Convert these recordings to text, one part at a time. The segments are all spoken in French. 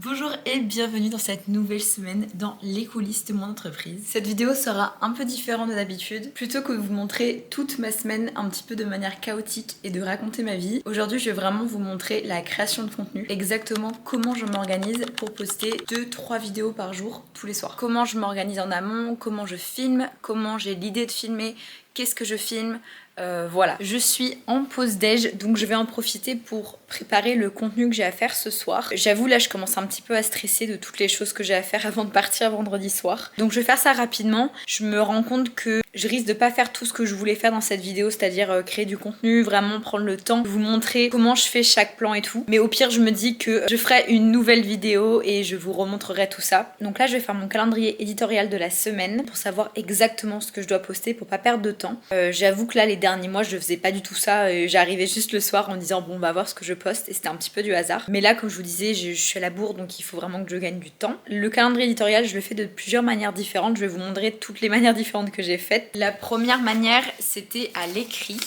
Bonjour et bienvenue dans cette nouvelle semaine dans les coulisses de mon entreprise. Cette vidéo sera un peu différente de d'habitude. Plutôt que de vous montrer toute ma semaine un petit peu de manière chaotique et de raconter ma vie, aujourd'hui je vais vraiment vous montrer la création de contenu, exactement comment je m'organise pour poster 2-3 vidéos par jour tous les soirs. Comment je m'organise en amont, comment je filme, comment j'ai l'idée de filmer, qu'est-ce que je filme. Voilà, je suis en pause déj, donc je vais en profiter pour préparer le contenu que j'ai à faire ce soir. J'avoue, là je commence un petit peu à stresser de toutes les choses que j'ai à faire avant de partir vendredi soir. Donc je vais faire ça rapidement. Je me rends compte que je risque de pas faire tout ce que je voulais faire dans cette vidéo, c'est-à-dire créer du contenu, vraiment prendre le temps de vous montrer comment je fais chaque plan et tout. Mais au pire, je me dis que je ferai une nouvelle vidéo et je vous remontrerai tout ça. Donc là, je vais faire mon calendrier éditorial de la semaine pour savoir exactement ce que je dois poster pour pas perdre de temps. J'avoue que là, les derniers mois, je faisais pas du tout ça. J'arrivais juste le soir en disant bon, on va voir ce que je poste et c'était un petit peu du hasard. Mais là, comme je vous disais, je suis à la bourre, donc il faut vraiment que je gagne du temps. Le calendrier éditorial, je le fais de plusieurs manières différentes. Je vais vous montrer toutes les manières différentes que j'ai faites. La première manière, c'était à l'écrit.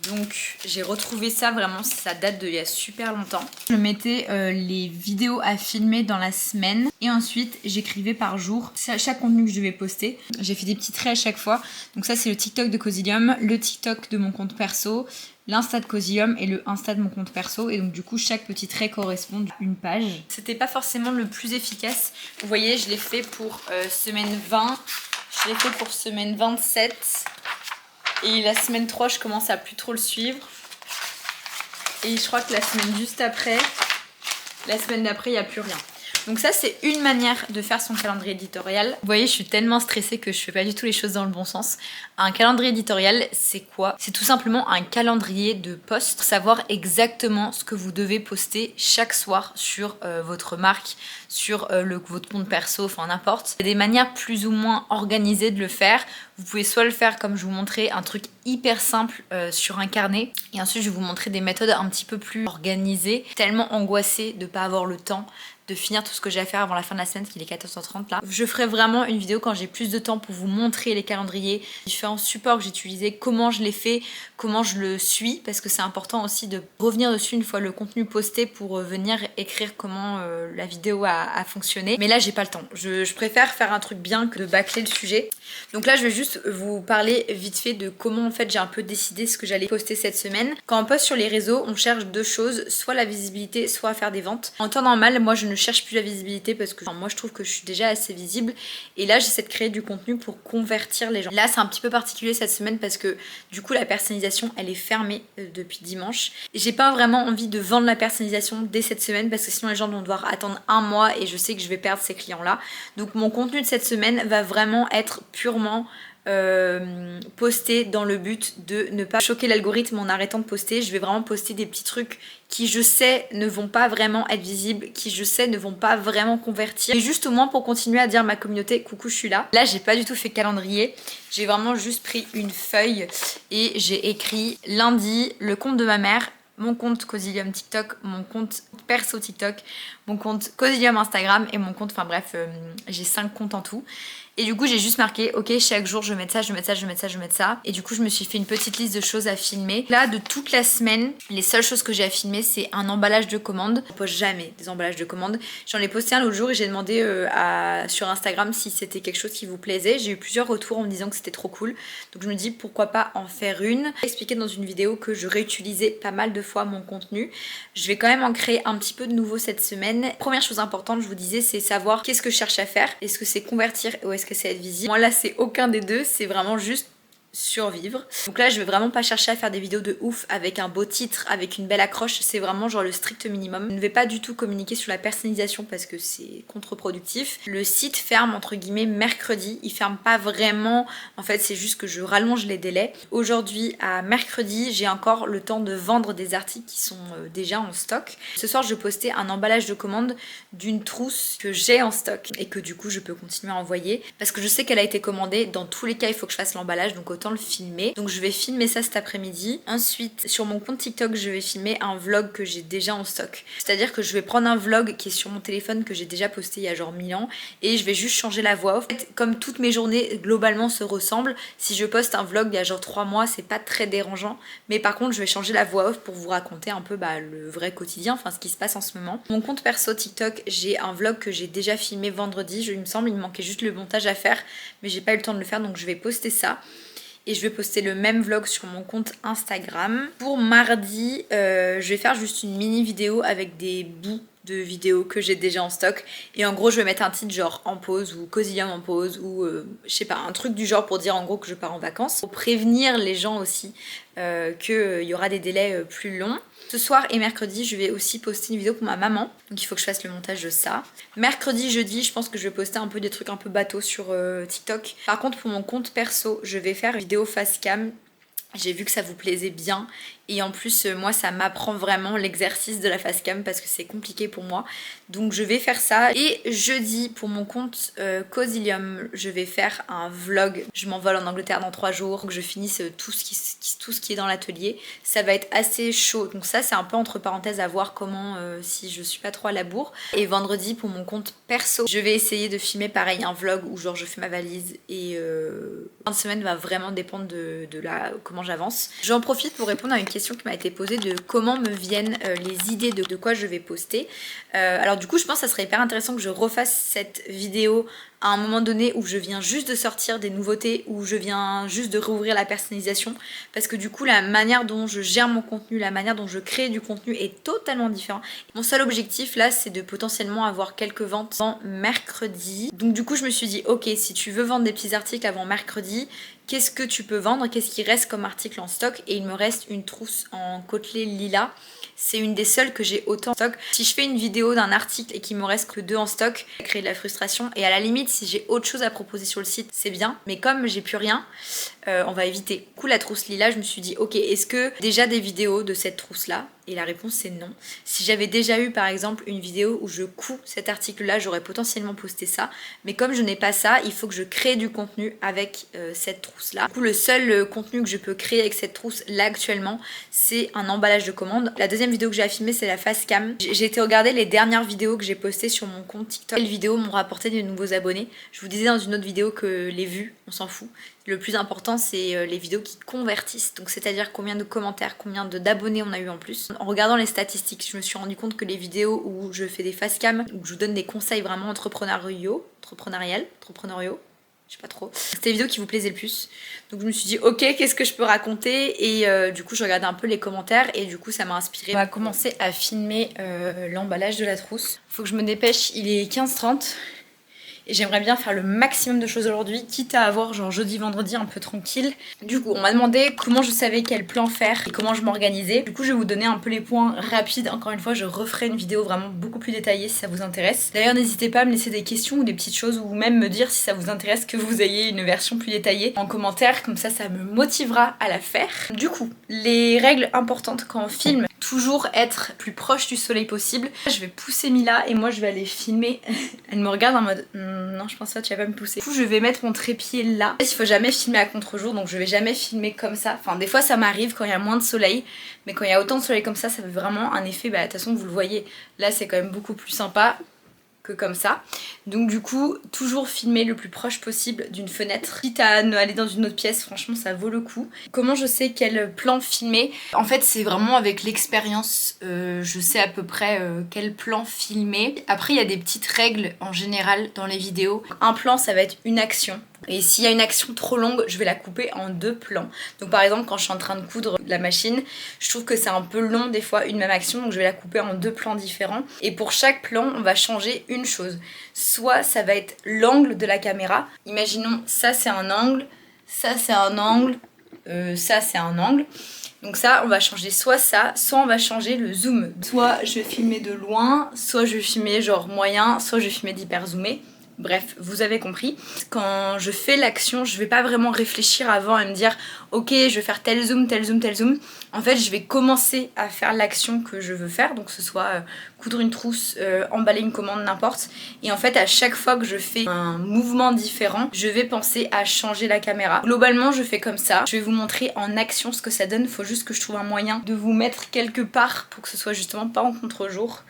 Donc j'ai retrouvé ça, vraiment ça date d'il y a super longtemps. Je mettais les vidéos à filmer dans la semaine et ensuite j'écrivais par jour chaque contenu que je devais poster. J'ai fait des petits traits à chaque fois. Donc ça c'est le TikTok de Cosilium, le TikTok de mon compte perso, l'Insta de Cosilium et le Insta de mon compte perso. Et donc du coup chaque petit trait correspond à une page. C'était pas forcément le plus efficace. Vous voyez, je l'ai fait pour semaine 20, je l'ai fait pour semaine 27. Et la semaine 3, je commence à plus trop le suivre. Et je crois que la semaine juste après, la semaine d'après, il n'y a plus rien. Donc ça, c'est une manière de faire son calendrier éditorial. Vous voyez, je suis tellement stressée que je fais pas du tout les choses dans le bon sens. Un calendrier éditorial, c'est quoi? C'est tout simplement un calendrier de posts pour savoir exactement ce que vous devez poster chaque soir sur votre marque, sur votre compte perso, enfin n'importe. Il y a des manières plus ou moins organisées de le faire. Vous pouvez soit le faire comme je vous montrais, un truc hyper simple sur un carnet. Et ensuite, je vais vous montrer des méthodes un petit peu plus organisées. Tellement angoissée de pas avoir le temps de finir tout ce que j'ai à faire avant la fin de la semaine, parce qu'il est 14h30 là. Je ferai vraiment une vidéo quand j'ai plus de temps pour vous montrer les calendriers, différents supports que j'ai utilisés, comment je les fais, comment je le suis, parce que c'est important aussi de revenir dessus une fois le contenu posté pour venir écrire comment la vidéo a fonctionné. Mais là, j'ai pas le temps. Je préfère faire un truc bien que de bâcler le sujet. Donc là, je vais juste vous parler vite fait de comment en fait j'ai un peu décidé ce que j'allais poster cette semaine. Quand on poste sur les réseaux, on cherche deux choses, soit la visibilité, soit à faire des ventes. En temps normal, moi je ne cherche plus la visibilité parce que moi je trouve que je suis déjà assez visible et là j'essaie de créer du contenu pour convertir les gens. Là c'est un petit peu particulier cette semaine parce que du coup la personnalisation elle est fermée depuis dimanche et j'ai pas vraiment envie de vendre la personnalisation dès cette semaine parce que sinon les gens vont devoir attendre un mois et je sais que je vais perdre ces clients là. Donc mon contenu de cette semaine va vraiment être purement poster dans le but de ne pas choquer l'algorithme en arrêtant de poster. Je vais vraiment poster des petits trucs qui je sais ne vont pas vraiment être visibles, qui je sais ne vont pas vraiment convertir, et juste au moins pour continuer à dire à ma communauté coucou je suis là. Là j'ai pas du tout fait calendrier, j'ai vraiment juste pris une feuille et j'ai écrit lundi le compte de ma mère, mon compte Cosilium TikTok, mon compte perso TikTok, mon compte Cosilium Instagram et mon compte, enfin bref, j'ai 5 comptes en tout. Et du coup j'ai juste marqué ok chaque jour je vais mettre ça, je vais mettre ça, je vais mettre ça, je vais mettre ça. Et du coup je me suis fait une petite liste de choses à filmer. Là de toute la semaine, les seules choses que j'ai à filmer c'est un emballage de commande. Je poste jamais des emballages de commande. J'en ai posté un l'autre jour et j'ai demandé sur Instagram si c'était quelque chose qui vous plaisait. J'ai eu plusieurs retours en me disant que c'était trop cool. Donc je me dis pourquoi pas en faire une. J'ai expliqué dans une vidéo que je réutilisais pas mal de fois mon contenu. Je vais quand même en créer un petit peu de nouveau cette semaine. Première chose importante je vous disais c'est savoir qu'est-ce que je cherche à faire. Est-ce que c'est convertir ou est-ce que c'est être visible? Moi là c'est aucun des deux, c'est vraiment juste survivre. Donc là je vais vraiment pas chercher à faire des vidéos de ouf avec un beau titre, avec une belle accroche, c'est vraiment genre le strict minimum. Je ne vais pas du tout communiquer sur la personnalisation parce que c'est contre-productif. Le site ferme entre guillemets mercredi, il ferme pas vraiment, en fait c'est juste que je rallonge les délais. Aujourd'hui à mercredi j'ai encore le temps de vendre des articles qui sont déjà en stock. Ce soir je postais un emballage de commande d'une trousse que j'ai en stock et que du coup je peux continuer à envoyer parce que je sais qu'elle a été commandée, dans tous les cas il faut que je fasse l'emballage donc autant le filmer. Donc je vais filmer ça cet après-midi. Ensuite, sur mon compte TikTok, je vais filmer un vlog que j'ai déjà en stock. C'est-à-dire que je vais prendre un vlog qui est sur mon téléphone que j'ai déjà posté il y a genre 1000 ans et je vais juste changer la voix off. En fait, comme toutes mes journées globalement se ressemblent, si je poste un vlog il y a genre 3 mois, c'est pas très dérangeant. Mais par contre, je vais changer la voix off pour vous raconter un peu le vrai quotidien, enfin ce qui se passe en ce moment. Mon compte perso TikTok, j'ai un vlog que j'ai déjà filmé vendredi, il me semble, il me manquait juste le montage à faire, mais j'ai pas eu le temps de le faire, donc je vais poster ça. Et je vais poster le même vlog sur mon compte Instagram. Pour mardi, je vais faire juste une mini vidéo avec des bouts de vidéos que j'ai déjà en stock. Et en gros, je vais mettre un titre genre en pause ou Cosilium en pause ou je sais pas, un truc du genre pour dire en gros que je pars en vacances. Pour prévenir les gens aussi qu'il y aura des délais plus longs. Ce soir et mercredi, je vais aussi poster une vidéo pour ma maman. Donc il faut que je fasse le montage de ça. Mercredi, jeudi, je pense que je vais poster un peu des trucs un peu bateaux sur TikTok. Par contre, pour mon compte perso, je vais faire une vidéo face cam. J'ai vu que ça vous plaisait bien et en plus moi ça m'apprend vraiment l'exercice de la face cam parce que c'est compliqué pour moi, donc je vais faire ça. Et jeudi pour mon compte Cosilium, je vais faire un vlog. Je m'envole en Angleterre dans 3 jours, donc je finisse tout ce qui est dans l'atelier. Ça va être assez chaud, donc ça c'est un peu entre parenthèses à voir comment si je suis pas trop à la bourre. Et vendredi pour mon compte perso, je vais essayer de filmer pareil un vlog où genre je fais ma valise et fin de semaine va vraiment dépendre de comment j'avance. J'en profite pour répondre à une question qui m'a été posée de comment me viennent les idées de quoi je vais poster. Alors du coup je pense que ça serait hyper intéressant que je refasse cette vidéo à un moment donné où je viens juste de sortir des nouveautés, où je viens juste de rouvrir la personnalisation, parce que du coup la manière dont je gère mon contenu, la manière dont je crée du contenu est totalement différente. Mon seul objectif là c'est de potentiellement avoir quelques ventes avant mercredi. Donc du coup je me suis dit ok, si tu veux vendre des petits articles avant mercredi, qu'est-ce que tu peux vendre, qu'est-ce qui reste comme article en stock? Et il me reste une trousse en côtelé lilas. C'est une des seules que j'ai autant en stock. Si je fais une vidéo d'un article et qu'il me reste que 2 en stock, ça crée de la frustration. Et à la limite, si j'ai autre chose à proposer sur le site, c'est bien. Mais comme j'ai plus rien, on va éviter. Du coup, la trousse lilas, je me suis dit, ok, est-ce que déjà des vidéos de cette trousse-là? Et la réponse c'est non. Si j'avais déjà eu par exemple une vidéo où je couds cet article-là, j'aurais potentiellement posté ça. Mais comme je n'ai pas ça, il faut que je crée du contenu avec cette trousse-là. Du coup, le seul contenu que je peux créer avec cette trousse là actuellement, c'est un emballage de commande. La deuxième vidéo que j'ai à filmer, c'est la face cam. J'ai été regarder les dernières vidéos que j'ai postées sur mon compte TikTok. Les vidéos m'ont rapporté de nouveaux abonnés. Je vous disais dans une autre vidéo que les vues, on s'en fout. Le plus important, c'est les vidéos qui convertissent. Donc c'est-à-dire combien de commentaires, combien d'abonnés on a eu en plus. En regardant les statistiques, je me suis rendu compte que les vidéos où je fais des face cam, où je vous donne des conseils vraiment entrepreneuriaux, je sais pas trop. C'était les vidéos qui vous plaisaient le plus. Donc je me suis dit ok, qu'est-ce que je peux raconter? Et du coup je regardais un peu les commentaires et du coup ça m'a inspiré. On va commencer à filmer l'emballage de la trousse. Faut que je me dépêche, il est 15h30. Et j'aimerais bien faire le maximum de choses aujourd'hui, quitte à avoir genre jeudi, vendredi un peu tranquille. Du coup, on m'a demandé comment je savais quel plan faire et comment je m'organisais. Du coup, je vais vous donner un peu les points rapides. Encore une fois, je referai une vidéo vraiment beaucoup plus détaillée si ça vous intéresse. D'ailleurs, n'hésitez pas à me laisser des questions ou des petites choses ou même me dire si ça vous intéresse que vous ayez une version plus détaillée en commentaire. Comme ça me motivera à la faire. Du coup, les règles importantes quand on filme, toujours être plus proche du soleil possible. Je vais pousser Mila et moi je vais aller filmer. Elle me regarde en mode non, je pense pas, tu vas pas me pousser. Du coup, je vais mettre mon trépied là. Il faut jamais filmer à contre-jour, donc je vais jamais filmer comme ça. Enfin, des fois ça m'arrive quand il y a moins de soleil, mais quand il y a autant de soleil comme ça fait vraiment un effet. Bah, de toute façon, vous le voyez, là c'est quand même beaucoup plus sympa que comme ça. Donc du coup, toujours filmer le plus proche possible d'une fenêtre. Quitte à aller dans une autre pièce, franchement ça vaut le coup. Comment je sais quel plan filmer? En fait c'est vraiment avec l'expérience, je sais à peu près quel plan filmer. Après il y a des petites règles en général dans les vidéos. Un plan ça va être une action. Et s'il y a une action trop longue, je vais la couper en 2 plans. Donc par exemple quand je suis en train de coudre la machine, je trouve que c'est un peu long des fois une même action, donc je vais la couper en 2 plans différents. Et pour chaque plan, on va changer une chose. Soit ça va être l'angle de la caméra. Imaginons ça c'est un angle, ça c'est un angle, ça c'est un angle. Donc ça, on va changer soit ça, soit on va changer le zoom. Soit je vais filmer de loin, soit je vais filmer genre moyen, soit je vais filmer d'hyper zoomé. Bref, vous avez compris. Quand je fais l'action, je vais pas vraiment réfléchir avant et me dire ok, je vais faire tel zoom, tel zoom, tel zoom. En fait, je vais commencer à faire l'action que je veux faire, donc que ce soit coudre une trousse, emballer une commande, n'importe. Et en fait, à chaque fois que je fais un mouvement différent, je vais penser à changer la caméra. Globalement, je fais comme ça. Je vais vous montrer en action ce que ça donne. Faut juste que je trouve un moyen de vous mettre quelque part pour que ce soit justement pas en contre-jour.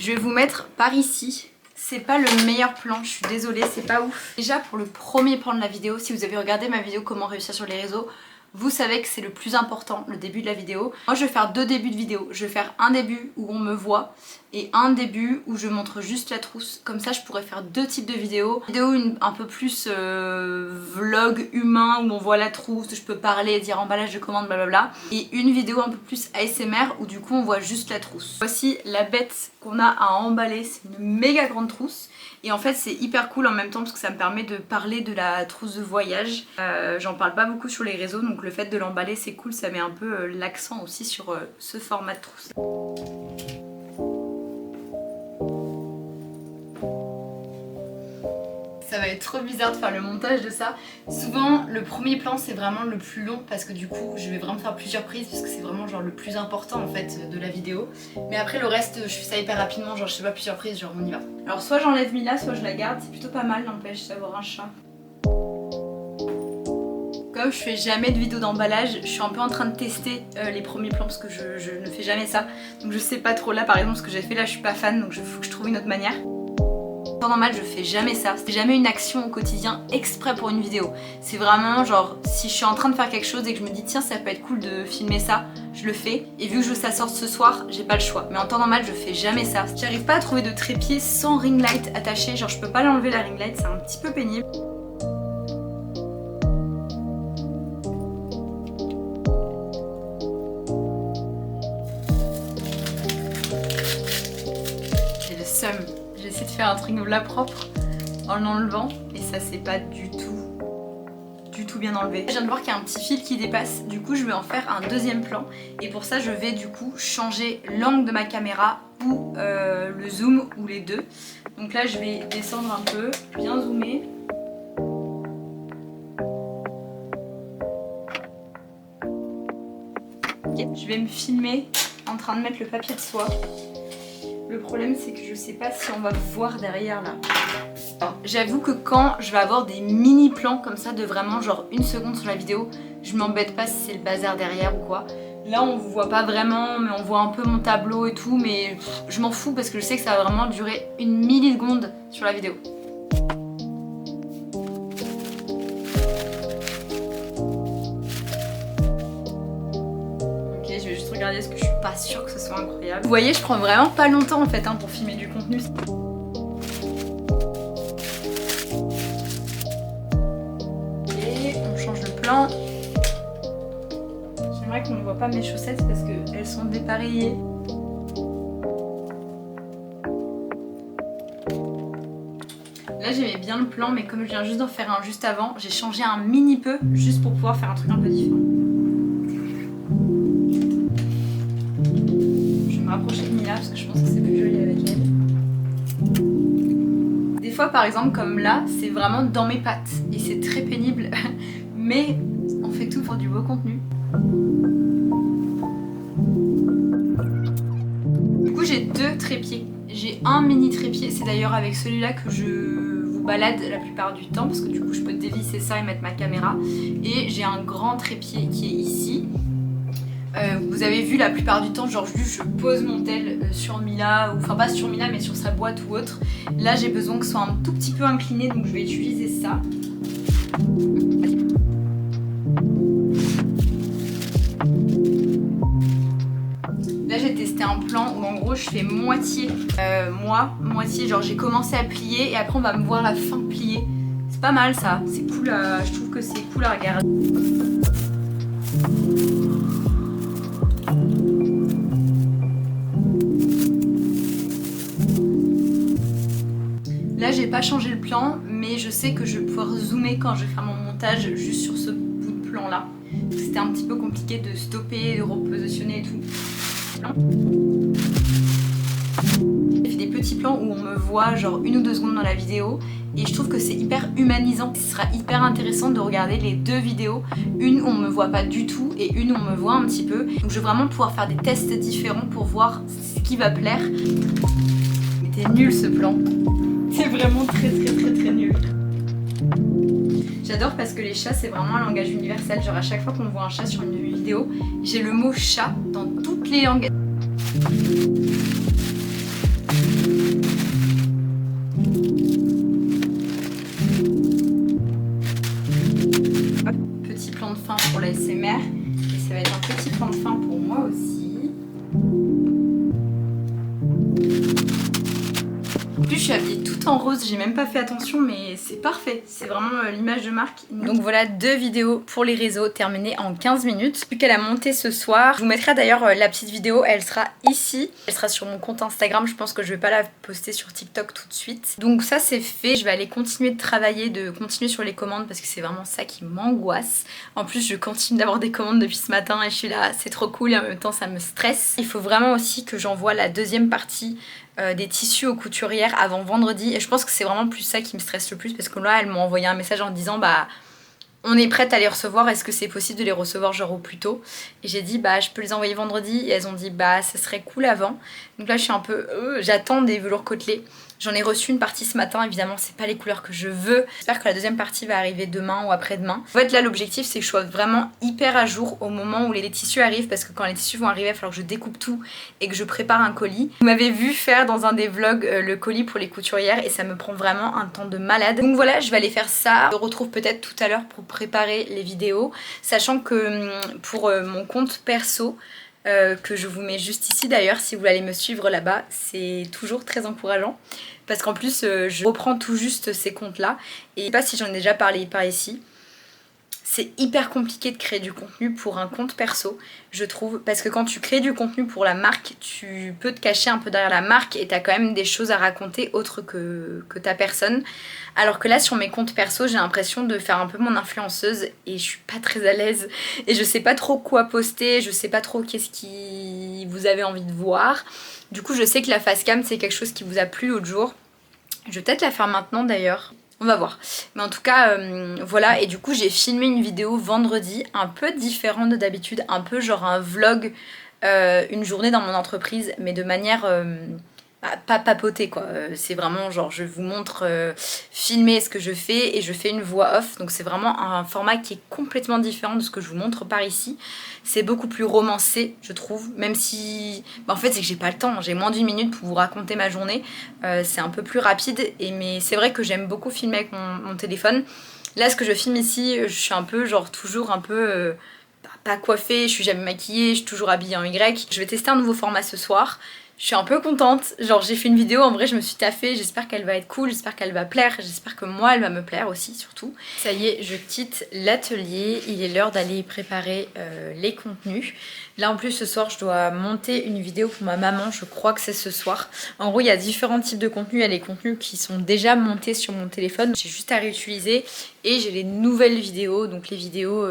Je vais vous mettre par ici. C'est pas le meilleur plan, je suis désolée, c'est pas ouf. Déjà pour le premier plan de la vidéo, si vous avez regardé ma vidéo comment réussir sur les réseaux, vous savez que c'est le plus important, le début de la vidéo. Moi je vais faire deux débuts de vidéo. Je vais faire un début où on me voit et un début où je montre juste la trousse. Comme ça je pourrais faire deux types de vidéos. Une vidéo un peu plus vlog humain où on voit la trousse, je peux parler, dire emballage de commande, blablabla. Et une vidéo un peu plus ASMR où du coup on voit juste la trousse. Voici la bête qu'on a à emballer, c'est une méga grande trousse. Et en fait c'est hyper cool en même temps parce que ça me permet de parler de la trousse de voyage. J'en parle pas beaucoup sur les réseaux, donc le fait de l'emballer c'est cool, ça met un peu l'accent aussi sur ce format de trousse. Ça va être trop bizarre de faire le montage de ça. Souvent le premier plan c'est vraiment le plus long parce que du coup je vais vraiment faire plusieurs prises parce que c'est vraiment genre le plus important en fait de la vidéo. Mais après le reste je fais ça hyper rapidement, genre je sais pas, plusieurs prises, genre on y va. Alors soit j'enlève Mila, soit je la garde, c'est plutôt pas mal, n'empêche d'avoir un chat. Comme je fais jamais de vidéo d'emballage, je suis un peu en train de tester les premiers plans parce que je ne fais jamais ça. Donc je sais pas trop, là par exemple ce que j'ai fait là je suis pas fan, donc il faut que je trouve une autre manière. En temps normal je fais jamais ça, c'est jamais une action au quotidien exprès pour une vidéo. C'est vraiment genre si je suis en train de faire quelque chose et que je me dis tiens ça peut être cool de filmer ça, je le fais. Et vu que je veux que ça sorte ce soir, j'ai pas le choix. Mais en temps normal je fais jamais ça. J'arrive pas à trouver de trépied sans ring light attaché, genre je peux pas l'enlever la ring light, c'est un petit peu pénible. J'ai le seum. J'essaie de faire un truc là propre en l'enlevant et ça c'est pas du tout bien enlevé. Je viens de voir qu'il y a un petit fil qui dépasse, du coup je vais en faire un deuxième plan et pour ça je vais du coup changer l'angle de ma caméra ou le zoom ou les deux. Donc là je vais descendre un peu, bien zoomer. Okay. Je vais me filmer en train de mettre le papier de soie. Le problème c'est que je sais pas si on va voir derrière là. J'avoue que quand je vais avoir des mini plans comme ça de vraiment genre une seconde sur la vidéo, je m'embête pas si c'est le bazar derrière ou quoi. Là on vous voit pas vraiment mais on voit un peu mon tableau et tout, mais je m'en fous parce que je sais que ça va vraiment durer une milliseconde sur la vidéo. Ok, je vais juste regarder parce que je suis pas sûre que ce soit incroyable. Vous voyez, je prends vraiment pas longtemps en fait pour filmer du contenu. J'aimerais qu'on ne voit pas mes chaussettes parce qu'elles sont dépareillées. Là j'aimais bien le plan mais comme je viens juste d'en faire un juste avant, j'ai changé un mini peu juste pour pouvoir faire un truc un peu différent. Je vais me rapprocher de Mila parce que je pense que c'est plus joli avec elle. Des fois par exemple comme là, c'est vraiment dans mes pattes et c'est très pénible mais on fait tout pour du beau contenu. Du coup j'ai deux trépieds. J'ai un mini trépied, c'est d'ailleurs avec celui-là que je vous balade la plupart du temps parce que du coup je peux dévisser ça et mettre ma caméra. Et j'ai un grand trépied qui est ici. Vous avez vu la plupart du temps, genre juste je pose mon tel sur Mila, ou enfin pas sur Mila mais sur sa boîte ou autre. Là j'ai besoin que ce soit un tout petit peu incliné donc je vais utiliser ça. Là j'ai testé un plan où en gros je fais moitié moi, moitié genre j'ai commencé à plier et après on va me voir la fin pliée. C'est pas mal ça, c'est cool je trouve que c'est cool à regarder. Là j'ai pas changé le plan mais je sais que je vais pouvoir zoomer quand je vais faire mon montage juste sur ce bout de plan là. C'était un petit peu compliqué de stopper, de repositionner et tout. fait des petits plans où on me voit genre 1 ou 2 secondes dans la vidéo et je trouve que c'est hyper humanisant. Ce sera hyper intéressant de regarder les 2 vidéos, une où on me voit pas du tout et une où on me voit un petit peu. Donc je veux vraiment pouvoir faire des tests différents pour voir ce qui va plaire. Mais t'es nul ce plan. C'est vraiment très nul. J'adore parce que les chats c'est vraiment un langage universel. Genre à chaque fois qu'on voit un chat sur une vidéo, j'ai le mot chat dans toutes les langues. Petit plan de fin pour la SMR et ça va être un petit plan de fin pour moi aussi. En plus je suis habillée tout en rose, j'ai même pas fait attention mais c'est parfait, c'est vraiment l'image de marque. Donc voilà 2 vidéos pour les réseaux terminées en 15 minutes. Plus qu'à la monter ce soir. Je vous mettrai d'ailleurs la petite vidéo, elle sera ici. Elle sera sur mon compte Instagram, je pense que je vais pas la poster sur TikTok tout de suite. Donc ça c'est fait, je vais aller continuer de travailler, de continuer sur les commandes parce que c'est vraiment ça qui m'angoisse. En plus je continue d'avoir des commandes depuis ce matin et je suis là, c'est trop cool et en même temps ça me stresse. Il faut vraiment aussi que j'envoie la deuxième partie des tissus aux couturières avant vendredi et je pense que c'est vraiment plus ça qui me stresse le plus parce que là elles m'ont envoyé un message en disant bah on est prête à les recevoir, est-ce que c'est possible de les recevoir genre au plus tôt? Et j'ai dit bah je peux les envoyer vendredi et elles ont dit bah ça serait cool avant. Donc là je suis un peu j'attends des velours côtelés. J'en ai reçu une partie ce matin, évidemment c'est pas les couleurs que je veux. J'espère que la deuxième partie va arriver demain ou après-demain. En fait là l'objectif c'est que je sois vraiment hyper à jour au moment où les tissus arrivent parce que quand les tissus vont arriver il va falloir que je découpe tout et que je prépare un colis. Vous m'avez vu faire dans un des vlogs le colis pour les couturières et ça me prend vraiment un temps de malade. Donc voilà je vais aller faire ça. Je me retrouve peut-être tout à l'heure pour préparer les vidéos. Sachant que pour mon compte perso, que je vous mets juste ici d'ailleurs si vous voulez aller me suivre là-bas, c'est toujours très encourageant parce qu'en plus je reprends tout juste ces comptes là et je sais pas si j'en ai déjà parlé par ici. C'est hyper compliqué de créer du contenu pour un compte perso, je trouve, parce que quand tu crées du contenu pour la marque, tu peux te cacher un peu derrière la marque et t'as quand même des choses à raconter autres que ta personne. Alors que là, sur mes comptes perso, j'ai l'impression de faire un peu mon influenceuse et je suis pas très à l'aise et je sais pas trop quoi poster, je sais pas trop qu'est-ce qui vous avez envie de voir. Du coup, je sais que la face cam, c'est quelque chose qui vous a plu l'autre jour. Je vais peut-être la faire maintenant d'ailleurs. On va voir. Mais en tout cas, voilà. Et du coup, j'ai filmé une vidéo vendredi, un peu différente de d'habitude, un peu genre un vlog, une journée dans mon entreprise, mais de manière pas papotée quoi. C'est vraiment genre je vous montre filmer ce que je fais et je fais une voix off. Donc c'est vraiment un format qui est complètement différent de ce que je vous montre par ici. C'est beaucoup plus romancé je trouve, même si bah, en fait c'est que j'ai pas le temps, j'ai moins d'1 minute pour vous raconter ma journée. C'est un peu plus rapide mais c'est vrai que j'aime beaucoup filmer avec mon téléphone. Là ce que je filme ici, je suis un peu genre toujours un peu pas coiffée, je suis jamais maquillée, je suis toujours habillée en Y. Je vais tester un nouveau format ce soir. Je suis un peu contente, genre j'ai fait une vidéo, en vrai je me suis taffée, j'espère qu'elle va être cool, j'espère qu'elle va plaire, j'espère que moi elle va me plaire aussi surtout. Ça y est, je quitte l'atelier, il est l'heure d'aller préparer les contenus. Là en plus ce soir je dois monter une vidéo pour ma maman, je crois que c'est ce soir. En gros il y a différents types de contenus, il y a les contenus qui sont déjà montés sur mon téléphone, j'ai juste à réutiliser et j'ai les nouvelles vidéos, donc les vidéos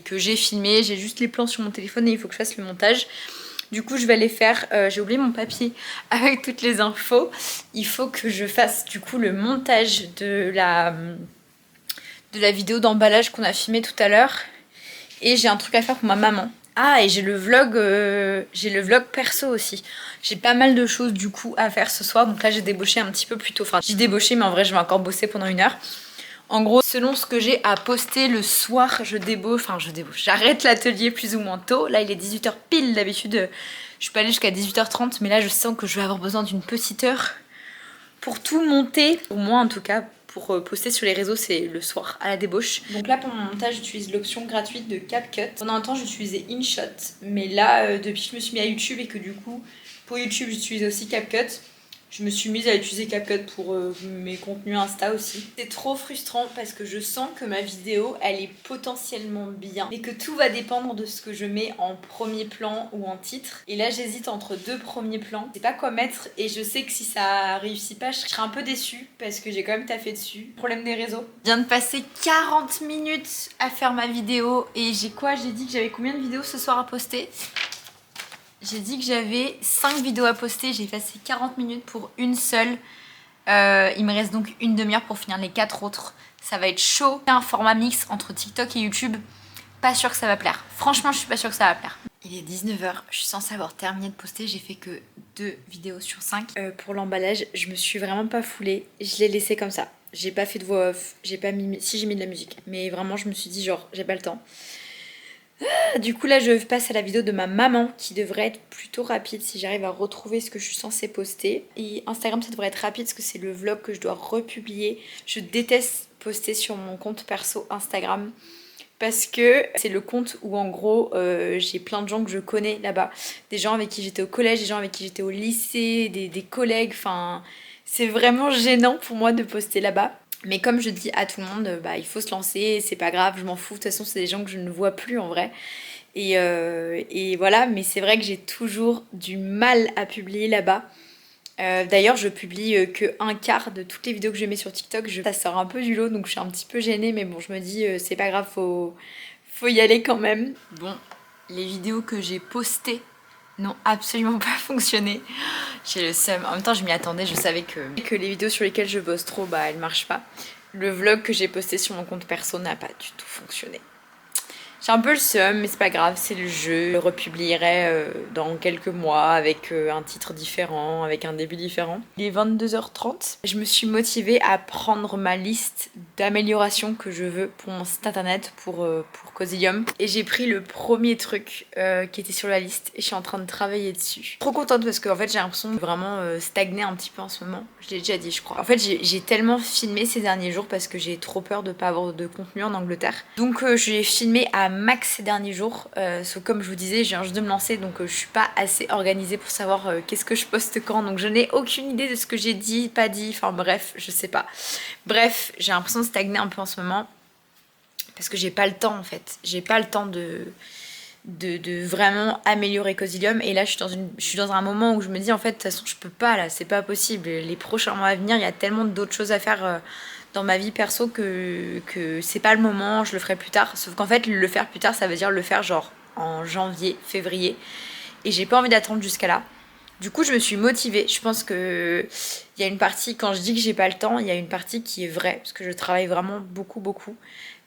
que j'ai filmées, j'ai juste les plans sur mon téléphone et il faut que je fasse le montage. Du coup je vais les faire, j'ai oublié mon papier avec toutes les infos. Il faut que je fasse du coup le montage de la vidéo d'emballage qu'on a filmé tout à l'heure. Et j'ai un truc à faire pour ma maman. Ah et j'ai le vlog perso aussi. J'ai pas mal de choses du coup à faire ce soir. Donc là j'ai débauché un petit peu plus tôt. Enfin j'ai débauché mais en vrai je vais encore bosser pendant 1 heure. En gros, selon ce que j'ai à poster le soir, j'arrête l'atelier plus ou moins tôt. Là, il est 18h pile, d'habitude, je peux aller jusqu'à 18h30, mais là, je sens que je vais avoir besoin d'une petite heure pour tout monter. Pour moi, en tout cas, pour poster sur les réseaux, c'est le soir, à la débauche. Donc là, pour mon montage, j'utilise l'option gratuite de CapCut. Pendant un temps, j'utilisais InShot, mais là, depuis que je me suis mis à YouTube et que du coup, pour YouTube, j'utilise aussi CapCut, je me suis mise à utiliser CapCut pour mes contenus Insta aussi. C'est trop frustrant parce que je sens que ma vidéo, elle est potentiellement bien, mais que tout va dépendre de ce que je mets en premier plan ou en titre. Et là, j'hésite entre 2 premiers plans. Je sais pas quoi mettre et je sais que si ça réussit pas, je serai un peu déçue parce que j'ai quand même taffé dessus. Problème des réseaux. Je viens de passer 40 minutes à faire ma vidéo et j'ai dit que j'avais combien de vidéos ce soir à poster ? J'ai dit que j'avais 5 vidéos à poster, j'ai passé 40 minutes pour une seule. Il me reste donc une demi-heure pour finir les 4 autres. Ça va être chaud. C'est un format mix entre TikTok et YouTube. Pas sûr que ça va plaire. Franchement, je suis pas sûre que ça va plaire. Il est 19h, je suis censée avoir terminé de poster. J'ai fait que 2 vidéos sur 5. Pour l'emballage, je me suis vraiment pas foulée. Je l'ai laissé comme ça. J'ai pas fait de voix off. J'ai pas mis... Si, j'ai mis de la musique. Mais vraiment, je me suis dit genre, j'ai pas le temps. Du coup là je passe à la vidéo de ma maman qui devrait être plutôt rapide si j'arrive à retrouver ce que je suis censée poster. Et Instagram ça devrait être rapide parce que c'est le vlog que je dois republier. Je déteste poster sur mon compte perso Instagram parce que c'est le compte où en gros j'ai plein de gens que je connais là-bas. Des gens avec qui j'étais au collège, des gens avec qui j'étais au lycée, des collègues, enfin c'est vraiment gênant pour moi de poster là-bas. Mais comme je dis à tout le monde, bah, il faut se lancer, c'est pas grave, je m'en fous. De toute façon, c'est des gens que je ne vois plus en vrai. Et voilà, mais c'est vrai que j'ai toujours du mal à publier là-bas. D'ailleurs, je publie que un quart de toutes les vidéos que je mets sur TikTok. Ça sort un peu du lot, donc je suis un petit peu gênée. Mais bon, je me dis, c'est pas grave, faut y aller quand même. Bon, les vidéos que j'ai postées n'ont absolument pas fonctionné. J'ai le seum. En même temps, je m'y attendais. Je savais que les vidéos sur lesquelles je bosse trop, bah elles marchent pas. Le vlog que j'ai posté sur mon compte perso n'a pas du tout fonctionné. J'ai un peu le seum, mais c'est pas grave, c'est le jeu. Je le republierai dans quelques mois avec un titre différent, avec un début différent. Il est 22h30. Je me suis motivée à prendre ma liste d'améliorations que je veux pour mon site internet, pour Cosilium. Et j'ai pris le premier truc qui était sur la liste et je suis en train de travailler dessus. Trop contente parce qu'en fait j'ai l'impression de vraiment stagner un petit peu en ce moment. Je l'ai déjà dit je crois. En fait j'ai tellement filmé ces derniers jours parce que j'ai trop peur de pas avoir de contenu en Angleterre. Donc j'ai filmé à max ces derniers jours, sauf comme je vous disais, je viens juste de me lancer donc je suis pas assez organisée pour savoir qu'est-ce que je poste quand, donc je n'ai aucune idée de ce que j'ai dit, pas dit, enfin bref, je sais pas. Bref, j'ai l'impression de stagner un peu en ce moment parce que j'ai pas le temps en fait, j'ai pas le temps de vraiment améliorer Cosilium et là je suis dans un moment où je me dis en fait de toute façon je peux pas là, c'est pas possible, les prochains mois à venir il y a tellement d'autres choses à faire dans ma vie perso que c'est pas le moment, je le ferai plus tard. Sauf qu'en fait le faire plus tard ça veut dire le faire genre en janvier, février et j'ai pas envie d'attendre jusqu'à là. Du coup je me suis motivée, je pense que il y a une partie, quand je dis que j'ai pas le temps, il y a une partie qui est vraie parce que je travaille vraiment beaucoup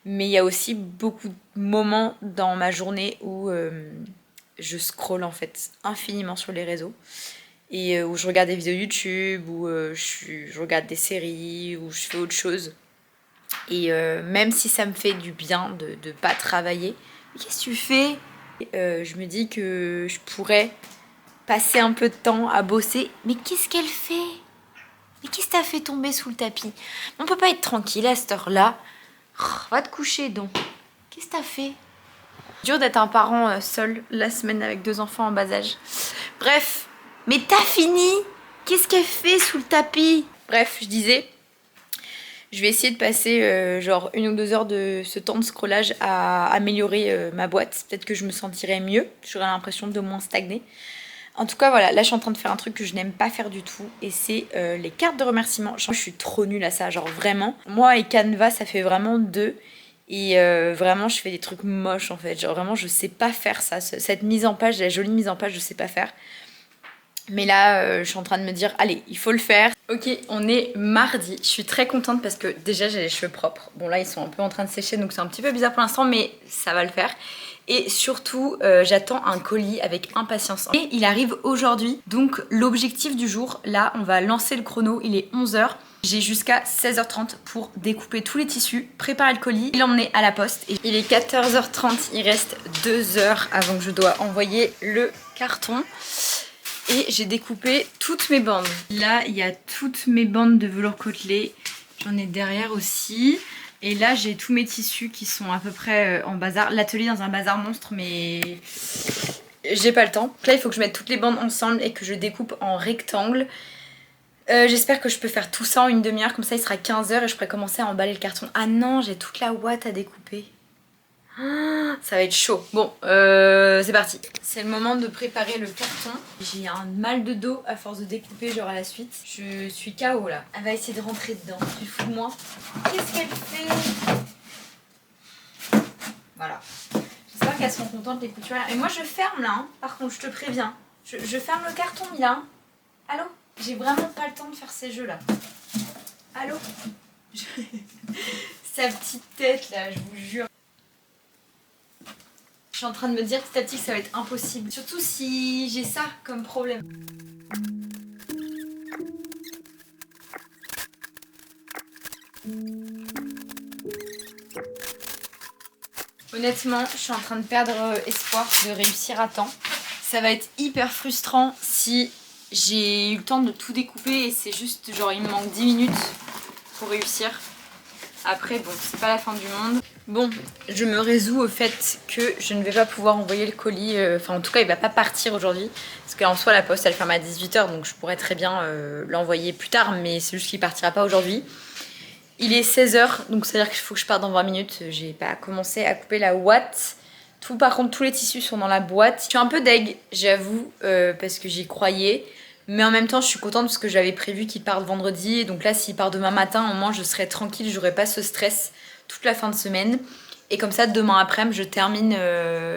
mais il y a aussi beaucoup de moments dans ma journée où je scrolle en fait infiniment sur les réseaux et où je regarde des vidéos YouTube, où je regarde des séries, où je fais autre chose. Et même si ça me fait du bien de pas travailler, qu'est-ce que tu fais? Je me dis que je pourrais passer un peu de temps à bosser. Mais qu'est-ce qu'elle fait? Mais qu'est-ce que t'as fait tomber sous le tapis? On peut pas être tranquille à cette heure-là. Oh, va te coucher donc. Qu'est-ce que t'as fait? Dur d'être un parent seul la semaine avec 2 enfants en bas âge. Bref, mais t'as fini? Qu'est-ce qu'elle fait sous le tapis? Bref, je disais, je vais essayer de passer genre 1 ou 2 heures de ce temps de scrollage à améliorer ma boîte. Peut-être que je me sentirai mieux. J'aurai l'impression de moins stagner. En tout cas, voilà, là je suis en train de faire un truc que je n'aime pas faire du tout et c'est les cartes de remerciement. Je suis trop nulle à ça, genre vraiment. Moi et Canva, ça fait vraiment 2. Et vraiment, je fais des trucs moches en fait. Genre vraiment, je sais pas faire ça. Cette mise en page, la jolie mise en page, je sais pas faire. Mais là, je suis en train de me dire, allez, il faut le faire. Ok, on est mardi. Je suis très contente parce que déjà, j'ai les cheveux propres. Bon, là, ils sont un peu en train de sécher, donc c'est un petit peu bizarre pour l'instant, mais ça va le faire. Et surtout, j'attends un colis avec impatience. Et il arrive aujourd'hui. Donc, l'objectif du jour, là, on va lancer le chrono. Il est 11h. J'ai jusqu'à 16h30 pour découper tous les tissus, préparer le colis et l'emmener à la poste. Et il est 14h30, il reste 2 heures avant que je dois envoyer le carton. Et j'ai découpé toutes mes bandes. Là, il y a toutes mes bandes de velours côtelé. J'en ai derrière aussi. Et là, j'ai tous mes tissus qui sont à peu près en bazar. L'atelier dans un bazar monstre, mais j'ai pas le temps. Là, il faut que je mette toutes les bandes ensemble et que je découpe en rectangle. J'espère que je peux faire tout ça en une demi-heure, comme ça il sera 15h et je pourrai commencer à emballer le carton. Ah non, j'ai toute la ouate à découper. Ah, ça va être chaud. Bon, c'est parti. C'est le moment de préparer le carton. J'ai un mal de dos à force de découper, genre à la suite. Je suis KO là. Elle va essayer de rentrer dedans. Tu te fous de moi? Qu'est-ce qu'elle fait? Voilà. J'espère qu'elles sont contentes les couturières. Et moi je ferme là, hein. Par contre je te préviens. Je ferme le carton, Mila. Allô? J'ai vraiment pas le temps de faire ces jeux là. Allô? Sa petite tête là, je vous jure. Je suis en train de me dire petit à petit que ça va être impossible. Surtout si j'ai ça comme problème. Honnêtement, je suis en train de perdre espoir de réussir à temps. Ça va être hyper frustrant si j'ai eu le temps de tout découper et c'est juste genre il me manque 10 minutes pour réussir. Après bon, c'est pas la fin du monde. Bon, je me résous au fait que je ne vais pas pouvoir envoyer le colis, enfin en tout cas il va pas partir aujourd'hui. Parce qu'en soi la poste elle ferme à 18 h donc je pourrais très bien l'envoyer plus tard mais c'est juste qu'il partira pas aujourd'hui. Il est 16 h donc c'est à dire qu'il faut que je parte dans 20 minutes. J'ai pas commencé à couper la ouate. Par contre tous les tissus sont dans la boîte. Je suis un peu deg j'avoue parce que j'y croyais. Mais en même temps je suis contente parce que j'avais prévu qu'il parte vendredi. Et donc là s'il part demain matin au moins je serai tranquille, j'aurai pas ce stress toute la fin de semaine. Et comme ça demain après-midi je termine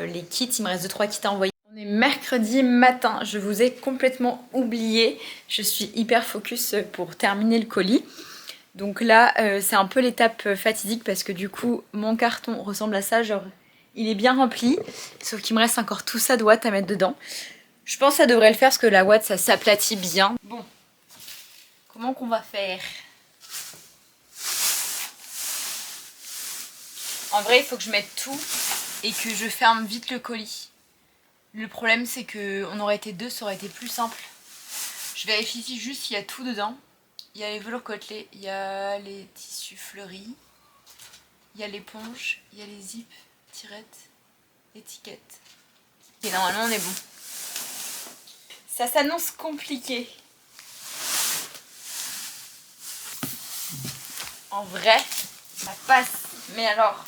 les kits, il me reste 2-3 kits à envoyer. On est mercredi matin, je vous ai complètement oublié. Je suis hyper focus pour terminer le colis. Donc là c'est un peu l'étape fatidique parce que du coup mon carton ressemble à ça, genre il est bien rempli. Sauf qu'il me reste encore tout ça de ouate à mettre dedans. Je pense que ça devrait le faire parce que la ouate ça s'aplatit bien. Bon, comment qu'on va faire? En vrai il faut que je mette tout et que je ferme vite le colis. Le problème c'est que on aurait été deux, ça aurait été plus simple. Je vérifie juste s'il y a tout dedans. Il y a les velours côtelés, il y a les tissus fleuris, il y a l'éponge, il y a les zips, tirettes, étiquettes. Et normalement on est bon. Ça s'annonce compliqué. En vrai, ça passe. Mais alors,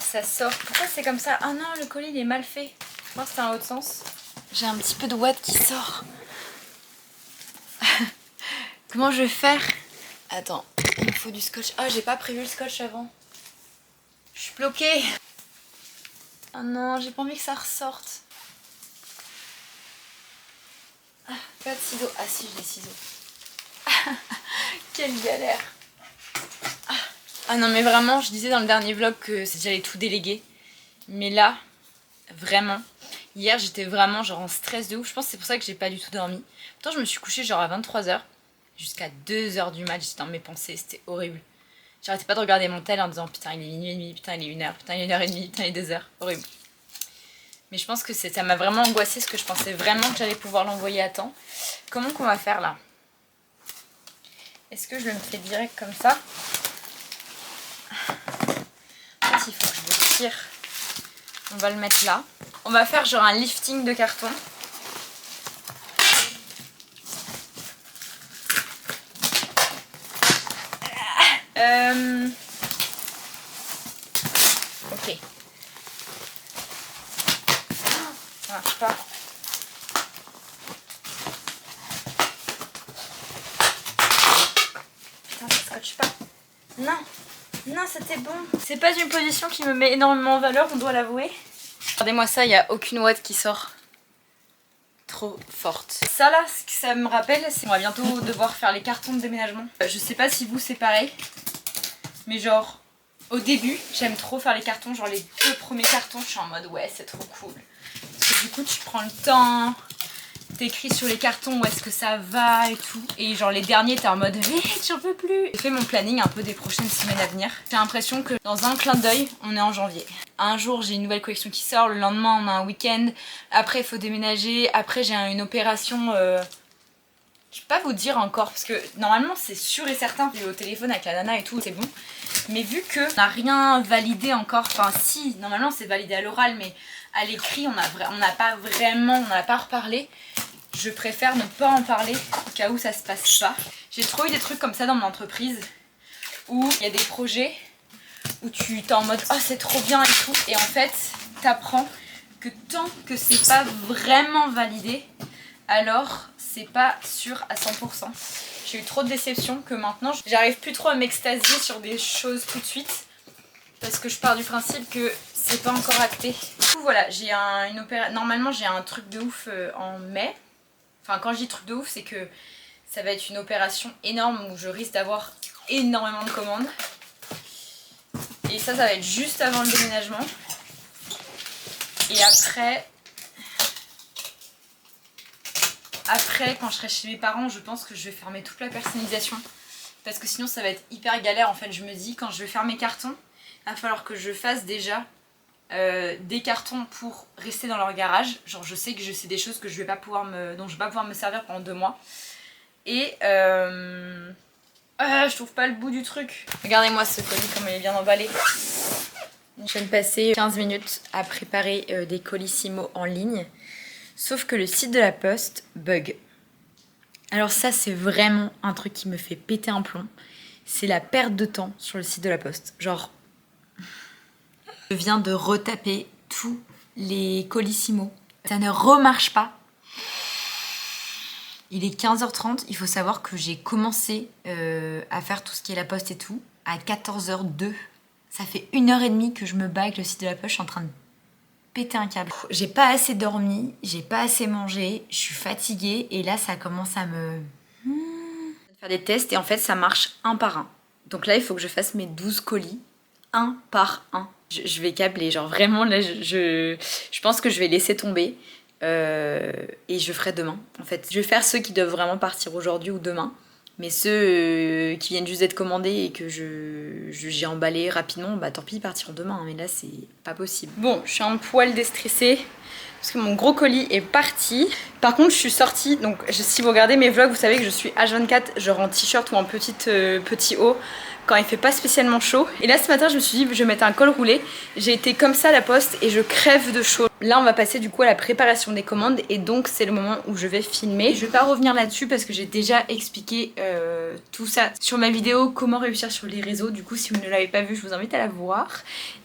ça sort. Pourquoi c'est comme ça? Ah non, le colis il est mal fait. Moi c'est un autre sens. J'ai un petit peu de ouate qui sort. Comment je vais faire? Attends, il me faut du scotch. Ah, j'ai pas prévu le scotch avant. Je suis bloquée. Ah non, j'ai pas envie que ça ressorte. Ah, pas de ciseaux. Ah si, j'ai des ciseaux. Quelle galère. Ah non mais vraiment, je disais dans le dernier vlog que j'allais tout déléguer. Mais là, vraiment, hier j'étais vraiment genre en stress de ouf. Je pense que c'est pour ça que j'ai pas du tout dormi. Pourtant je me suis couchée genre à 23 h. Jusqu'à 2 h du mat, j'étais dans mes pensées, c'était horrible. J'arrêtais pas de regarder mon tel en disant putain il est minuit et demi, putain il est 1 h, putain il est 1 h 30, putain il est 2 h. Horrible. Mais je pense que ça m'a vraiment angoissée parce que je pensais vraiment que j'allais pouvoir l'envoyer à temps. Comment qu'on va faire là? Est-ce que je le fais direct comme ça? En fait il faut que je le tire. On va le mettre là. On va faire genre un lifting de carton. Ok. Ça marche pas. Putain, ça scotche pas. Non. Non, c'était bon. C'est pas une position qui me met énormément en valeur, on doit l'avouer. Regardez-moi ça, il n'y a aucune ouate qui sort. Trop forte. Ça là, ce que ça me rappelle, c'est qu'on va bientôt devoir faire les cartons de déménagement. Je sais pas si vous c'est pareil. Mais genre, au début, j'aime trop faire les cartons. Genre les 2 premiers cartons, je suis en mode ouais, c'est trop cool. Parce que du coup, tu prends le temps, t'écris sur les cartons où est-ce que ça va et tout. Et genre les derniers, t'es en mode j'en peux plus. J'ai fait mon planning un peu des prochaines semaines à venir. J'ai l'impression que dans un clin d'œil, on est en janvier. Un jour, j'ai une nouvelle collection qui sort. Le lendemain, on a un week-end. Après, il faut déménager. Après, j'ai une opération... Je peux pas vous dire encore parce que normalement c'est sûr et certain, j'ai au téléphone avec la nana et tout, c'est bon. Mais vu que on n'a rien validé encore, enfin si, normalement c'est validé à l'oral mais à l'écrit on n'a pas vraiment, on n'en a pas reparlé. Je préfère ne pas en parler au cas où ça se passe pas. J'ai trop eu des trucs comme ça dans mon entreprise où il y a des projets où tu t'es en mode oh c'est trop bien et tout et en fait t'apprends que tant que c'est pas vraiment validé alors c'est pas sûr à 100%. J'ai eu trop de déceptions que maintenant j'arrive plus trop à m'extasier sur des choses tout de suite parce que je pars du principe que c'est pas encore acté. Du coup voilà, j'ai normalement j'ai un truc de ouf en mai. Enfin quand je dis truc de ouf, c'est que ça va être une opération énorme où je risque d'avoir énormément de commandes. Et ça va être juste avant le déménagement. Et après quand je serai chez mes parents, je pense que je vais fermer toute la personnalisation. Parce que sinon ça va être hyper galère. En fait je me dis quand je vais faire mes cartons, il va falloir que je fasse déjà des cartons pour rester dans leur garage. Genre je sais que c'est des choses que je vais pas pouvoir dont je vais pas pouvoir me servir pendant 2 mois. Et je trouve pas le bout du truc. Regardez-moi ce colis comme il est bien emballé. Je viens de passer 15 minutes à préparer des colissimo en ligne. Sauf que le site de la Poste bug. Alors ça c'est vraiment un truc qui me fait péter un plomb. C'est la perte de temps sur le site de la Poste. Genre, je viens de retaper tous les colissimo. Ça ne remarche pas. Il est 15h30, il faut savoir que j'ai commencé à faire tout ce qui est la Poste et tout à 14h02. Ça fait 1h30 que je me bats avec le site de la Poste, je suis en train de péter un câble. J'ai pas assez dormi, j'ai pas assez mangé, je suis fatiguée et là ça commence à me... faire des tests et en fait ça marche un par un. Donc là il faut que je fasse mes 12 colis, un par un. Je vais câbler, genre vraiment là je pense que je vais laisser tomber et je ferai demain en fait. Je vais faire ceux qui doivent vraiment partir aujourd'hui ou demain. Mais ceux qui viennent juste d'être commandés et que j'ai emballé rapidement, bah tant pis, ils partiront demain. Mais là, c'est pas possible. Bon, je suis un poil déstressée parce que mon gros colis est parti. Par contre, je suis sortie. Donc, si vous regardez mes vlogs, vous savez que je suis H24, genre en t-shirt ou en petit haut quand il fait pas spécialement chaud. Et là, ce matin, je me suis dit, je vais mettre un col roulé. J'ai été comme ça à la Poste et je crève de chaud. Là, on va passer du coup à la préparation des commandes et donc c'est le moment où je vais filmer. Je vais pas revenir là-dessus parce que j'ai déjà expliqué tout ça sur ma vidéo comment réussir sur les réseaux. Du coup, si vous ne l'avez pas vu, je vous invite à la voir.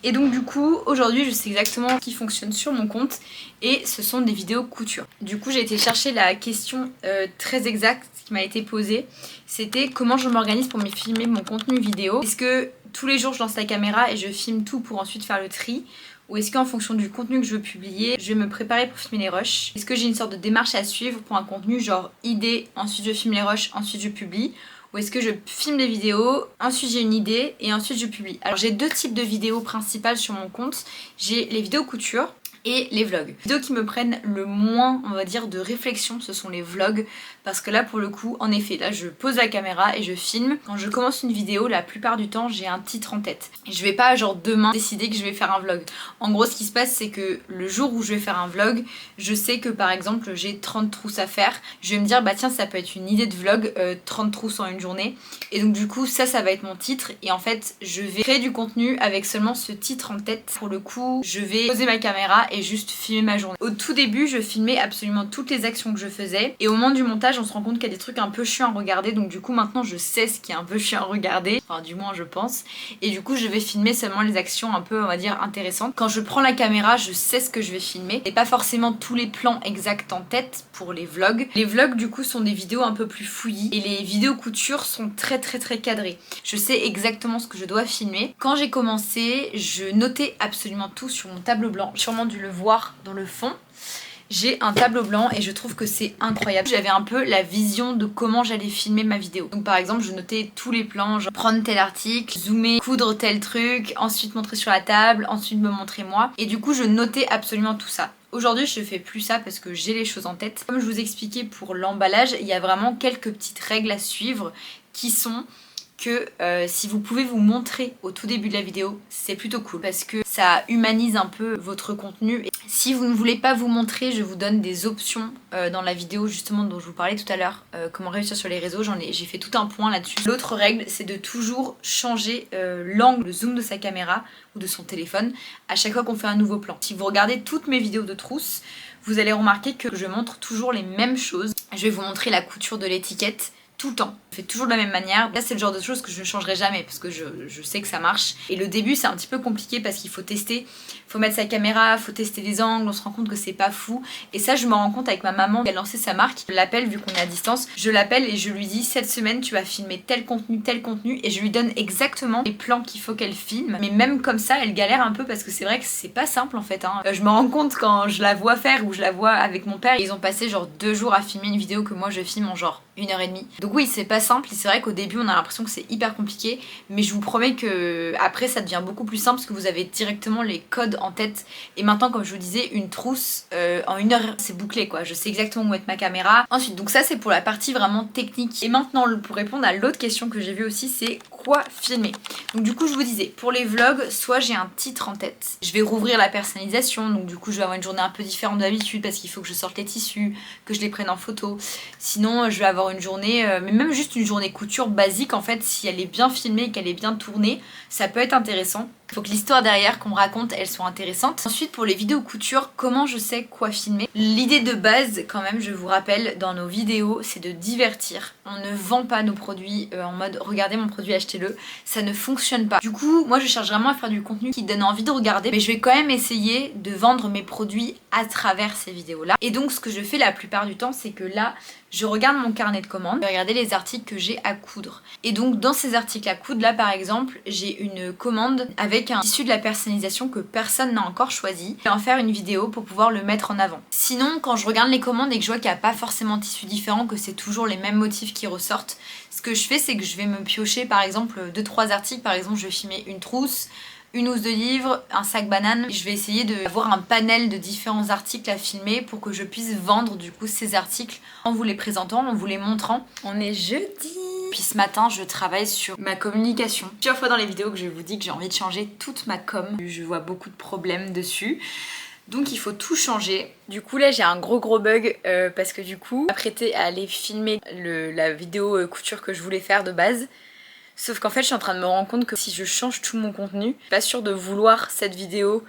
Et donc du coup, aujourd'hui, je sais exactement ce qui fonctionne sur mon compte et ce sont des vidéos couture. Du coup, j'ai été chercher la question très exacte qui m'a été posée. C'était comment je m'organise pour me filmer mon contenu vidéo. Est-ce que tous les jours je lance la caméra et je filme tout pour ensuite faire le tri? Ou est-ce qu'en fonction du contenu que je veux publier, je vais me préparer pour filmer les rushs? Est-ce que j'ai une sorte de démarche à suivre pour un contenu genre idée, ensuite je filme les rushs, ensuite je publie? Ou est-ce que je filme des vidéos, ensuite j'ai une idée et ensuite je publie? Alors j'ai 2 types de vidéos principales sur mon compte. J'ai les vidéos couture et les vlogs. Les vidéos qui me prennent le moins, on va dire, de réflexion, ce sont les vlogs. Parce que là, pour le coup, en effet, là, je pose la caméra et je filme. Quand je commence une vidéo, la plupart du temps, j'ai un titre en tête. Et je vais pas, genre, demain, décider que je vais faire un vlog. En gros, ce qui se passe, c'est que le jour où je vais faire un vlog, je sais que, par exemple, j'ai 30 trousses à faire. Je vais me dire, bah tiens, ça peut être une idée de vlog, 30 trousses en une journée. Et donc, du coup, ça va être mon titre. Et en fait, je vais créer du contenu avec seulement ce titre en tête. Pour le coup, je vais poser ma caméra et juste filmer ma journée. Au tout début, je filmais absolument toutes les actions que je faisais et au moment du montage, on se rend compte qu'il y a des trucs un peu chiants à regarder, donc du coup maintenant je sais ce qui est un peu chiant à regarder, enfin du moins je pense, et du coup je vais filmer seulement les actions un peu, on va dire, intéressantes. Quand je prends la caméra, je sais ce que je vais filmer et pas forcément tous les plans exacts en tête pour les vlogs. Les vlogs du coup sont des vidéos un peu plus fouillis et les vidéos couture sont très cadrées. Je sais exactement ce que je dois filmer. Quand j'ai commencé, je notais absolument tout sur mon tableau blanc. J'ai sûrement dû le voir dans le fond. J'ai un tableau blanc et je trouve que c'est incroyable. J'avais un peu la vision de comment j'allais filmer ma vidéo. Donc par exemple, je notais tous les plans, genre prendre tel article, zoomer, coudre tel truc, ensuite montrer sur la table, ensuite me montrer moi. Et du coup, je notais absolument tout ça. Aujourd'hui, je fais plus ça parce que j'ai les choses en tête. Comme je vous expliquais pour l'emballage, il y a vraiment quelques petites règles à suivre qui sont que si vous pouvez vous montrer au tout début de la vidéo, c'est plutôt cool parce que ça humanise un peu votre contenu. Et si vous ne voulez pas vous montrer, je vous donne des options dans la vidéo justement dont je vous parlais tout à l'heure, comment réussir sur les réseaux, j'ai fait tout un point là-dessus. L'autre règle, c'est de toujours changer l'angle, le zoom de sa caméra ou de son téléphone à chaque fois qu'on fait un nouveau plan. Si vous regardez toutes mes vidéos de trousse, vous allez remarquer que je montre toujours les mêmes choses. Je vais vous montrer la couture de l'étiquette tout le temps. Je fais toujours de la même manière. Là c'est le genre de choses que je ne changerai jamais parce que je sais que ça marche. Et le début c'est un petit peu compliqué parce qu'il faut tester, faut mettre sa caméra, faut tester les angles, on se rend compte que c'est pas fou. Et ça je me rends compte avec ma maman qui a lancé sa marque. Je l'appelle vu qu'on est à distance, je l'appelle et je lui dis cette semaine tu vas filmer tel contenu et je lui donne exactement les plans qu'il faut qu'elle filme. Mais même comme ça elle galère un peu parce que c'est vrai que c'est pas simple en fait hein. Je me rends compte quand je la vois faire ou je la vois avec mon père, ils ont passé genre 2 jours à filmer une vidéo que moi je filme en genre 1h30. Donc oui c'est pas simple et c'est vrai qu'au début on a l'impression que c'est hyper compliqué, mais je vous promets que après ça devient beaucoup plus simple parce que vous avez directement les codes en tête. Et maintenant comme je vous disais une trousse en 1 heure c'est bouclé quoi, je sais exactement où mettre ma caméra. Ensuite donc ça c'est pour la partie vraiment technique. Et maintenant pour répondre à l'autre question que j'ai vue aussi, c'est quoi filmer. Donc du coup je vous disais pour les vlogs soit j'ai un titre en tête, je vais rouvrir la personnalisation, donc du coup je vais avoir une journée un peu différente d'habitude parce qu'il faut que je sorte les tissus, que je les prenne en photo. Sinon je vais avoir une journée, mais même juste une journée couture basique en fait, si elle est bien filmée et qu'elle est bien tournée, ça peut être intéressant. Il faut que l'histoire derrière qu'on me raconte, elle soit intéressante. Ensuite pour les vidéos couture, comment je sais quoi filmer? L'idée de base quand même, je vous rappelle, dans nos vidéos, c'est de divertir. On ne vend pas nos produits en mode regardez mon produit, achetez-le. Ça ne fonctionne pas. Du coup, moi je cherche vraiment à faire du contenu qui donne envie de regarder, mais je vais quand même essayer de vendre mes produits à travers ces vidéos-là. Et donc ce que je fais la plupart du temps, c'est que là, je regarde mon carnet de commandes, je vais regarder les articles que j'ai à coudre. Et donc dans ces articles à coudre, là par exemple, j'ai une commande avec un tissu de la personnalisation que personne n'a encore choisi. Je vais en faire une vidéo pour pouvoir le mettre en avant. Sinon, quand je regarde les commandes et que je vois qu'il n'y a pas forcément de tissu différent, que c'est toujours les mêmes motifs qui ressortent, ce que je fais c'est que je vais me piocher par exemple 2-3 articles. Par exemple, je vais filmer une trousse, une housse de livre, un sac banane. Je vais essayer d'avoir un panel de différents articles à filmer pour que je puisse vendre du coup ces articles en vous les présentant, en vous les montrant. On est jeudi. Puis ce matin, je travaille sur ma communication. Plusieurs fois dans les vidéos que je vous dis que j'ai envie de changer toute ma com. Je vois beaucoup de problèmes dessus. Donc il faut tout changer. Du coup là j'ai un gros bug parce que du coup, m'apprêter à aller filmer la vidéo couture que je voulais faire de base. Sauf qu'en fait je suis en train de me rendre compte que si je change tout mon contenu, je suis pas sûre de vouloir cette vidéo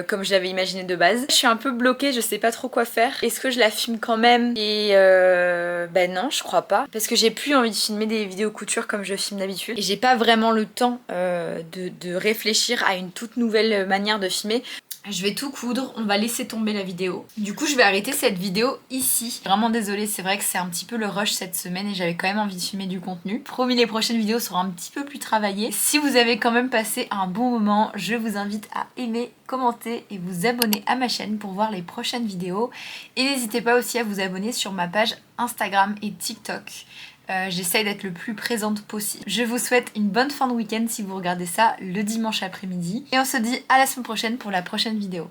comme je l'avais imaginé de base. Je suis un peu bloquée, je sais pas trop quoi faire. Est-ce que je la filme quand même? Et ben non, je crois pas. Parce que j'ai plus envie de filmer des vidéos couture comme je filme d'habitude. Et j'ai pas vraiment le temps de réfléchir à une toute nouvelle manière de filmer. Je vais tout coudre, on va laisser tomber la vidéo. Du coup je vais arrêter cette vidéo ici. Vraiment désolée, c'est vrai que c'est un petit peu le rush cette semaine et j'avais quand même envie de filmer du contenu. Promis, les prochaines vidéos seront un petit peu plus travaillées. Si vous avez quand même passé un bon moment, je vous invite à aimer, commenter et vous abonner à ma chaîne pour voir les prochaines vidéos. Et n'hésitez pas aussi à vous abonner sur ma page Instagram et TikTok. J'essaye d'être le plus présente possible. Je vous souhaite une bonne fin de week-end si vous regardez ça le dimanche après-midi. Et on se dit à la semaine prochaine pour la prochaine vidéo.